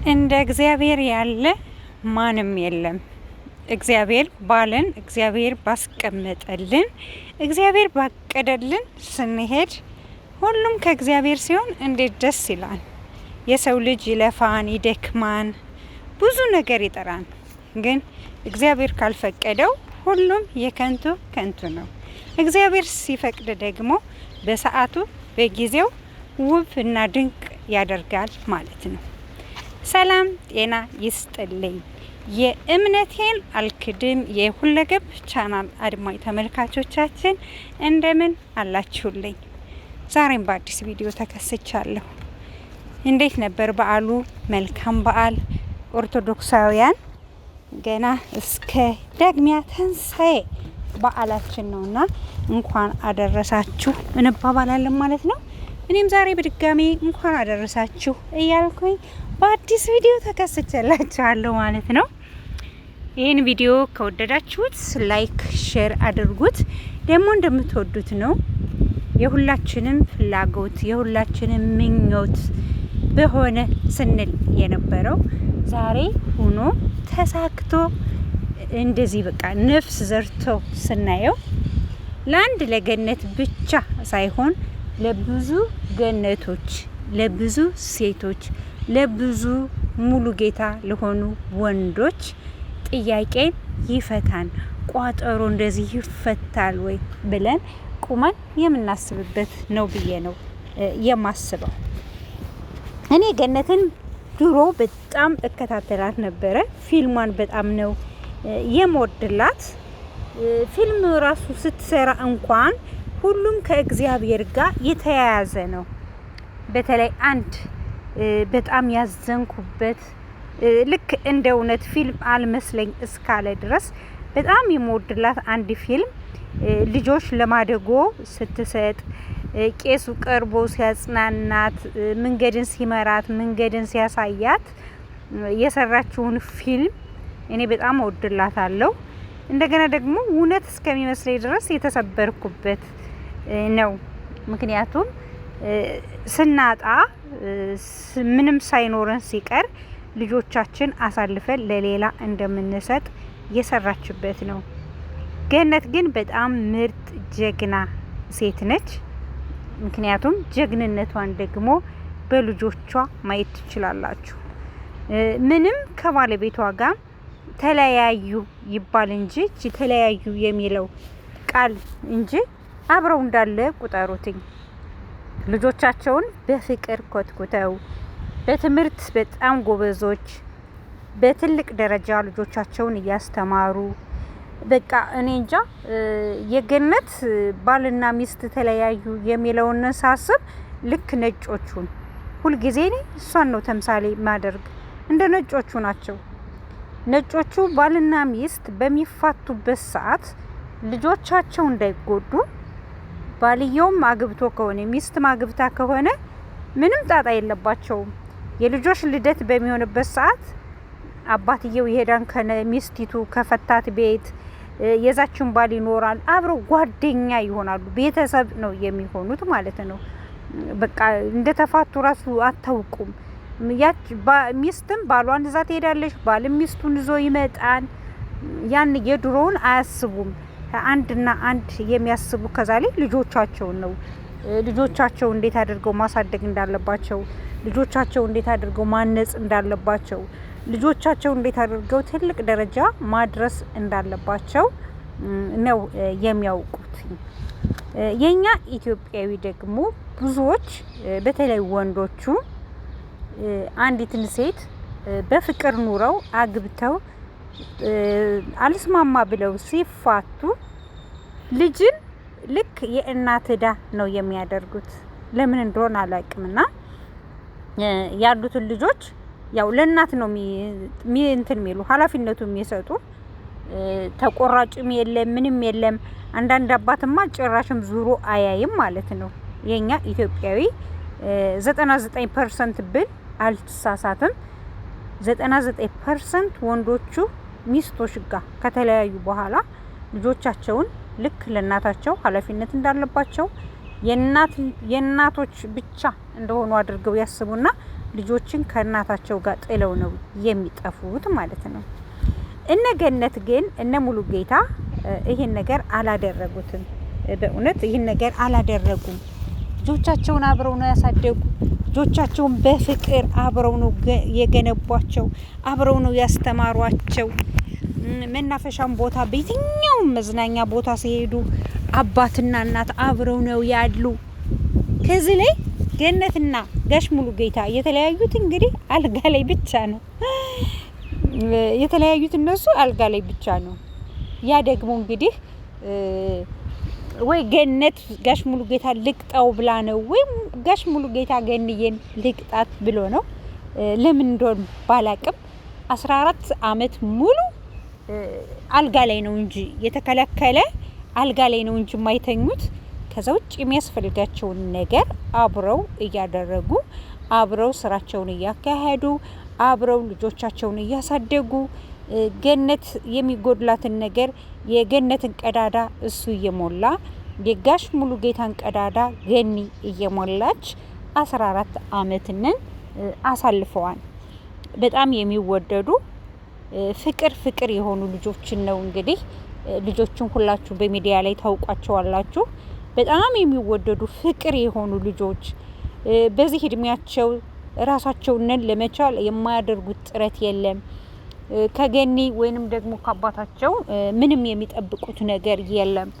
እንደ እግዚአብሔር ያለ ማንም የለም። እግዚአብሔር ባለን፣ እግዚአብሔር ባስቀመጠልን፣ እግዚአብሔር ባቀደልን ስንሄድ ሁሉም ከእግዚአብሔር ሲሆን እንዴት ደስ ይላል። የሰው ልጅ ይለፋን፣ ይደክማን፣ ብዙ ነገር ይጠራን፣ ግን እግዚአብሔር ካልፈቀደው ሁሉም የከንቱ ከንቱ ነው። እግዚአብሔር ሲፈቅድ ደግሞ በሰዓቱ በጊዜው ውብ እና ድንቅ ያደርጋል ማለት ነው። ሰላም ጤና ይስጥልኝ። የእምነቴን አልክድም የሁለገብ ቻናል አድማጭ ተመልካቾቻችን እንደምን አላችሁልኝ? ዛሬም በአዲስ ቪዲዮ ተከስቻለሁ። እንዴት ነበር በዓሉ? መልካም በዓል። ኦርቶዶክሳውያን ገና እስከ ዳግሚያ ትንሣኤ በዓላችን ነውና እንኳን አደረሳችሁ እንባባላለን ማለት ነው። እኔም ዛሬ በድጋሚ እንኳን አደረሳችሁ እያልኩኝ በአዲስ ቪዲዮ ተከስቼላችኋለሁ ማለት ነው። ይህን ቪዲዮ ከወደዳችሁት ላይክ፣ ሼር አድርጉት። ደግሞ እንደምትወዱት ነው የሁላችንም ፍላጎት የሁላችንም ምኞት በሆነ ስንል የነበረው ዛሬ ሆኖ ተሳክቶ እንደዚህ በቃ ነፍስ ዘርቶ ስናየው ለአንድ ለገነት ብቻ ሳይሆን ለብዙ ገነቶች፣ ለብዙ ሴቶች፣ ለብዙ ሙሉ ጌታ ለሆኑ ወንዶች ጥያቄን ይፈታን፣ ቋጠሮ እንደዚህ ይፈታል ወይ ብለን ቁመን የምናስብበት ነው ብዬ ነው የማስበው። እኔ ገነትን ድሮ በጣም እከታተላት ነበረ። ፊልሟን በጣም ነው የምወድላት። ፊልም ራሱ ስትሰራ እንኳን ሁሉም ከእግዚአብሔር ጋር የተያያዘ ነው። በተለይ አንድ በጣም ያዘንኩበት ልክ እንደ እውነት ፊልም አልመስለኝ እስካለ ድረስ በጣም የምወድላት አንድ ፊልም ልጆች ለማደጎ ስትሰጥ ቄሱ ቀርቦ ሲያጽናናት፣ መንገድን ሲመራት፣ መንገድን ሲያሳያት የሰራችውን ፊልም እኔ በጣም እወድላታለሁ። እንደገና ደግሞ እውነት እስከሚመስለኝ ድረስ የተሰበርኩበት ነው። ምክንያቱም ስናጣ ምንም ሳይኖረን ሲቀር ልጆቻችን አሳልፈን ለሌላ እንደምንሰጥ የሰራችበት ነው። ገነት ግን በጣም ምርጥ ጀግና ሴት ነች። ምክንያቱም ጀግንነቷን ደግሞ በልጆቿ ማየት ትችላላችሁ። ምንም ከባለቤቷ ጋር ተለያዩ ይባል እንጂ ተለያዩ የሚለው ቃል እንጂ አብረው እንዳለ ቁጠሩትኝ። ልጆቻቸውን በፍቅር ኮትኩተው በትምህርት በጣም ጎበዞች፣ በትልቅ ደረጃ ልጆቻቸውን እያስተማሩ በቃ እኔ እንጃ የገነት ባልና ሚስት ተለያዩ የሚለውን ሳስብ ልክ ነጮቹን ሁልጊዜ እኔ እሷን ነው ተምሳሌ ማደርግ። እንደ ነጮቹ ናቸው። ነጮቹ ባልና ሚስት በሚፋቱበት ሰዓት ልጆቻቸው እንዳይጎዱ ባልየውም አግብቶ ከሆነ ሚስት ማግብታ ከሆነ ምንም ጣጣ የለባቸውም። የልጆች ልደት በሚሆንበት ሰዓት አባትየው ይሄዳን ከሚስቲቱ ከፈታት ቤት የዛችን ባል ይኖራል። አብረው ጓደኛ ይሆናሉ። ቤተሰብ ነው የሚሆኑት ማለት ነው። በቃ እንደተፋቱ ራሱ አታውቁም። ሚስትም ባሏን ይዛ ትሄዳለች፣ ባልም ሚስቱን ይዞ ይመጣል። ያን የድሮውን አያስቡም። አንድና አንድ የሚያስቡ ከዛ ላይ ልጆቻቸውን ነው። ልጆቻቸው እንዴት አድርገው ማሳደግ እንዳለባቸው፣ ልጆቻቸው እንዴት አድርገው ማነጽ እንዳለባቸው፣ ልጆቻቸው እንዴት አድርገው ትልቅ ደረጃ ማድረስ እንዳለባቸው ነው የሚያውቁት። የኛ ኢትዮጵያዊ ደግሞ ብዙዎች በተለይ ወንዶቹ አንዲትን ሴት በፍቅር ኑረው አግብተው አልስማማ ብለው ሲፋቱ ልጅን ልክ የእናት ዕዳ ነው የሚያደርጉት። ለምን እንደሆነ አላውቅምና ያሉትን ልጆች ያው ለእናት ነው እንትን የሚሉ ኃላፊነቱ የሚሰጡ። ተቆራጭም የለም ምንም የለም። አንዳንድ አባትማ ጭራሽም ዙሮ አያይም ማለት ነው። የኛ ኢትዮጵያዊ 99% ብል አልተሳሳትም 99% ወንዶቹ ሚስቶች ጋር ከተለያዩ በኋላ ልጆቻቸውን ልክ ለእናታቸው ኃላፊነት እንዳለባቸው የእናቶች ብቻ እንደሆኑ አድርገው ያስቡና ልጆችን ከእናታቸው ጋር ጥለው ነው የሚጠፉት ማለት ነው። እነ ገነት ግን እነ ሙሉጌታ ይሄን ነገር አላደረጉትም። በእውነት ይሄን ነገር አላደረጉም። ልጆቻቸውን አብረው ነው ያሳደጉ። ልጆቻቸውን በፍቅር አብረው ነው የገነቧቸው። አብረው ነው ያስተማሯቸው። መናፈሻም ቦታ በየትኛውም መዝናኛ ቦታ ሲሄዱ አባትና እናት አብረው ነው ያሉ። ከዚህ ላይ ገነትና ጋሽ ሙሉጌታ የተለያዩት እንግዲህ አልጋ ላይ ብቻ ነው የተለያዩት። እነሱ አልጋ ላይ ብቻ ነው። ያ ደግሞ እንግዲህ ወይ ገነት ጋሽ ሙሉጌታ ልቅጣው ብላ ነው ወይ ጋሽ ሙሉጌታ ገንዬን ልቅጣት ብሎ ነው። ለምን እንደሆነ ባላቅም 14 አመት ሙሉ አልጋ ላይ ነው እንጂ የተከለከለ አልጋ ላይ ነው እንጂ የማይተኙት። ከዛ ውጭ የሚያስፈልጋቸውን ነገር አብረው እያደረጉ አብረው ስራቸውን እያካሄዱ አብረው ልጆቻቸውን እያሳደጉ ገነት የሚጎድላትን ነገር የገነትን ቀዳዳ እሱ እየሞላ የጋሽ ሙሉጌታን ቀዳዳ ገኒ እየሞላች 14 አመትን አሳልፈዋል። በጣም የሚወደዱ ፍቅር የሆኑ ልጆችን ነው እንግዲህ ልጆችን ሁላችሁ በሚዲያ ላይ ታውቋቸዋላችሁ። በጣም የሚወደዱ ፍቅር የሆኑ ልጆች በዚህ እድሜያቸው ራሳቸውን ለመቻል የማያደርጉት ጥረት የለም። ከገኒ ወይንም ደግሞ ከአባታቸው ምንም የሚጠብቁት ነገር የለም።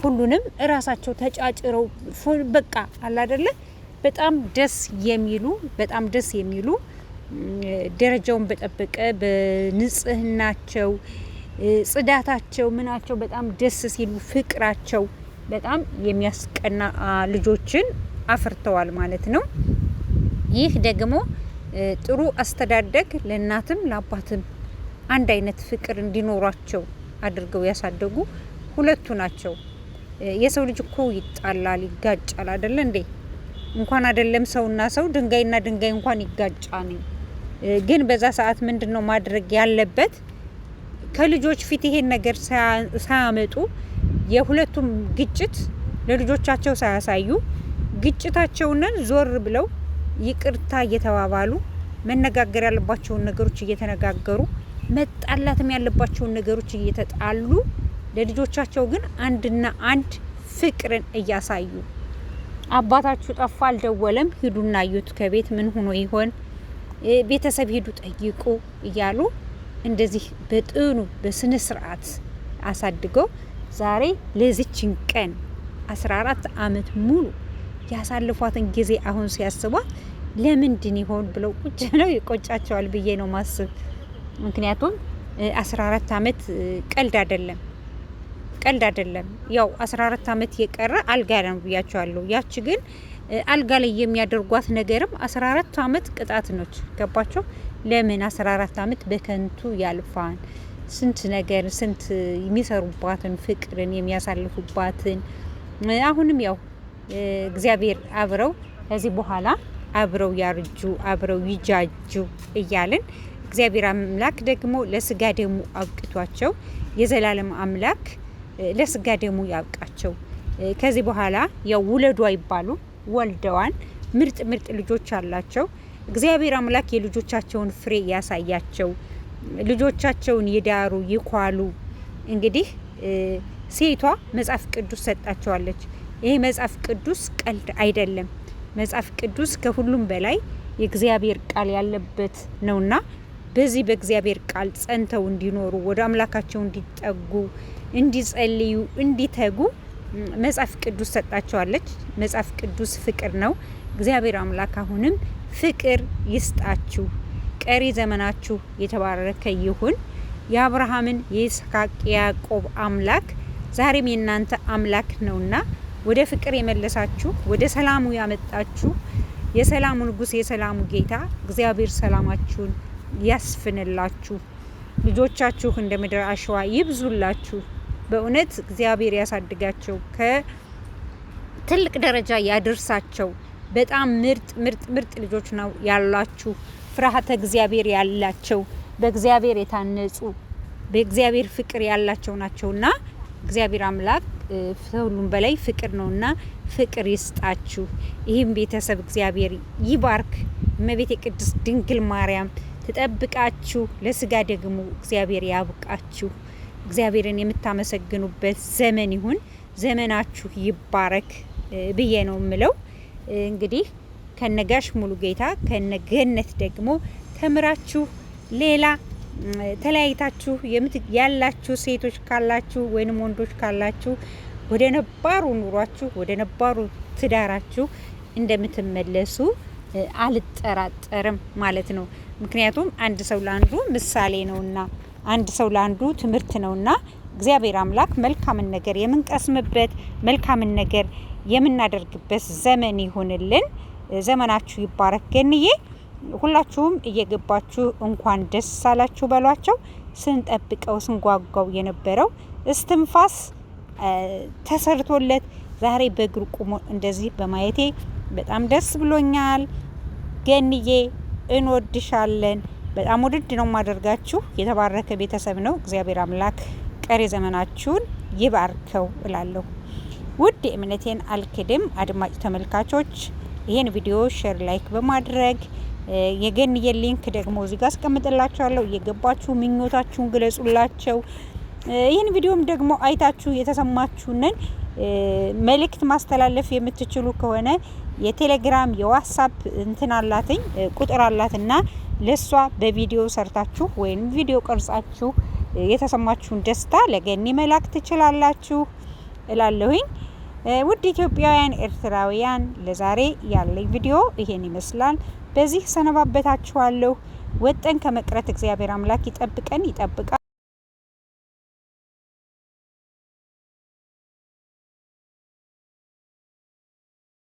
ሁሉንም ራሳቸው ተጫጭረው በቃ አለ አይደለ በጣም ደስ የሚሉ ደረጃውን በጠበቀ በንጽህናቸው ጽዳታቸው ምናቸው በጣም ደስ ሲሉ ፍቅራቸው በጣም የሚያስቀና ልጆችን አፍርተዋል ማለት ነው። ይህ ደግሞ ጥሩ አስተዳደግ ለእናትም ለአባትም አንድ አይነት ፍቅር እንዲኖራቸው አድርገው ያሳደጉ ሁለቱ ናቸው። የሰው ልጅ እኮ ይጣላል ይጋጫል አይደለ እንዴ? እንኳን አይደለም ሰውና ሰው ድንጋይና ድንጋይ እንኳን ይጋጫል። ግን በዛ ሰዓት ምንድነው ማድረግ ያለበት? ከልጆች ፊት ይሄን ነገር ሳያመጡ የሁለቱም ግጭት ለልጆቻቸው ሳያሳዩ ግጭታቸውን ዞር ብለው ይቅርታ እየተባባሉ መነጋገር ያለባቸውን ነገሮች እየተነጋገሩ መጣላትም ያለባቸውን ነገሮች እየተጣሉ ለልጆቻቸው ግን አንድና አንድ ፍቅርን እያሳዩ አባታችሁ ጠፋ አልደወለም፣ ሂዱና አዩት ከቤት ምን ሆኖ ይሆን ቤተሰብ ሂዱ ጠይቁ እያሉ እንደዚህ በጥኑ በስነ ስርዓት አሳድገው ዛሬ ለዚችን ቀን 14 አመት ሙሉ ያሳልፏትን ጊዜ አሁን ሲያስቧት ለምንድን ይሆን ብለው ቁጭ ነው ይቆጫቸዋል ብዬ ነው ማስብ። ምክንያቱም 14 አመት ቀልድ አይደለም። ያው 14 አመት የቀረ አልጋ ነው ብያቸዋለሁ። ያቺ ግን አልጋ ላይ የሚያደርጓት ነገርም 14 አመት ቅጣት ነች። ገባቸው? ለምን 14 አመት በከንቱ ያልፋን? ስንት ነገር ስንት የሚሰሩባትን ፍቅርን የሚያሳልፉባትን አሁንም ያው እግዚአብሔር አብረው ከዚህ በኋላ አብረው ያርጁ አብረው ይጃጁ እያልን እግዚአብሔር አምላክ ደግሞ ለስጋ ደሙ አብቅቷቸው የዘላለም አምላክ ለስጋ ደሙ ያብቃቸው። ከዚህ በኋላ ያው ውለዱ አይባሉ ወልደዋን ምርጥ ልጆች አላቸው። እግዚአብሔር አምላክ የልጆቻቸውን ፍሬ ያሳያቸው። ልጆቻቸውን ይዳሩ ይኳሉ። እንግዲህ ሴቷ መጽሐፍ ቅዱስ ሰጣቸዋለች። ይሄ መጽሐፍ ቅዱስ ቀልድ አይደለም። መጽሐፍ ቅዱስ ከሁሉም በላይ የእግዚአብሔር ቃል ያለበት ነውና በዚህ በእግዚአብሔር ቃል ጸንተው እንዲኖሩ ወደ አምላካቸው እንዲጠጉ እንዲጸልዩ እንዲተጉ መጽሐፍ ቅዱስ ሰጣቸዋለች። መጽሐፍ ቅዱስ ፍቅር ነው። እግዚአብሔር አምላክ አሁንም ፍቅር ይስጣችሁ። ቀሪ ዘመናችሁ የተባረከ ይሁን። የአብርሃምን የይስሐቅ የያዕቆብ አምላክ ዛሬም የእናንተ አምላክ ነውና ወደ ፍቅር የመለሳችሁ ወደ ሰላሙ ያመጣችሁ የሰላሙ ንጉስ የሰላሙ ጌታ እግዚአብሔር ሰላማችሁን ያስፍንላችሁ። ልጆቻችሁ እንደ ምድር አሸዋ ይብዙላችሁ። በእውነት እግዚአብሔር ያሳድጋቸው፣ ከትልቅ ደረጃ ያደርሳቸው። በጣም ምርጥ ልጆች ነው ያላችሁ። ፍርሃተ እግዚአብሔር ያላቸው፣ በእግዚአብሔር የታነጹ፣ በእግዚአብሔር ፍቅር ያላቸው ናቸውና እግዚአብሔር አምላክ ከሁሉም በላይ ፍቅር ነውና ፍቅር ይስጣችሁ። ይህም ቤተሰብ እግዚአብሔር ይባርክ። እመቤቴ ቅድስት ድንግል ማርያም ትጠብቃችሁ። ለስጋ ደግሞ እግዚአብሔር ያብቃችሁ። እግዚአብሔርን የምታመሰግኑበት ዘመን ይሁን። ዘመናችሁ ይባረክ ብዬ ነው ምለው። እንግዲህ ከነጋሽ ሙሉ ጌታ ከነገነት ደግሞ ተምራችሁ ሌላ ተለያይታችሁ ያላችሁ ሴቶች ካላችሁ ወይንም ወንዶች ካላችሁ ወደ ነባሩ ኑሯችሁ ወደ ነባሩ ትዳራችሁ እንደምትመለሱ አልጠራጠርም ማለት ነው። ምክንያቱም አንድ ሰው ላንዱ ምሳሌ ነውና፣ አንድ ሰው ላንዱ ትምህርት ነውና እግዚአብሔር አምላክ መልካምን ነገር የምንቀስምበት መልካምን ነገር የምናደርግበት ዘመን ይሁንልን። ዘመናችሁ ይባረክ። ገንዬ ሁላችሁም እየገባችሁ እንኳን ደስ አላችሁ በሏቸው። ስንጠብቀው ስንጓጓው የነበረው እስትንፋስ ተሰርቶለት ዛሬ በእግሩ ቆሞ እንደዚህ በማየቴ በጣም ደስ ብሎኛል። ገንዬ እንወድሻለን። በጣም ውድድ ነው ማደርጋችሁ። የተባረከ ቤተሰብ ነው። እግዚአብሔር አምላክ ቀሪ ዘመናችሁን ይባርከው እላለሁ። ውድ እምነቴን አልክድም አድማጭ ተመልካቾች ይሄን ቪዲዮ ሼር ላይክ በማድረግ የገንዬ ሊንክ ደግሞ እዚህ ጋር አስቀምጥላችኋለሁ። እየገባችሁ ምኞታችሁን ግለጹላቸው። ይህን ቪዲዮም ደግሞ አይታችሁ የተሰማችሁን መልእክት ማስተላለፍ የምትችሉ ከሆነ የቴሌግራም የዋትስአፕ እንትን አላትኝ ቁጥር አላትና ለሷ በቪዲዮ ሰርታችሁ ወይም ቪዲዮ ቀርጻችሁ የተሰማችሁን ደስታ ለገኒ መላክ ትችላላችሁ እላለሁኝ። ውድ ኢትዮጵያውያን ኤርትራውያን ለዛሬ ያለኝ ቪዲዮ ይሄን ይመስላል። በዚህ ሰነባበታችኋለሁ። ወጠን ከመቅረት እግዚአብሔር አምላክ ይጠብቀን ይጠብቃል።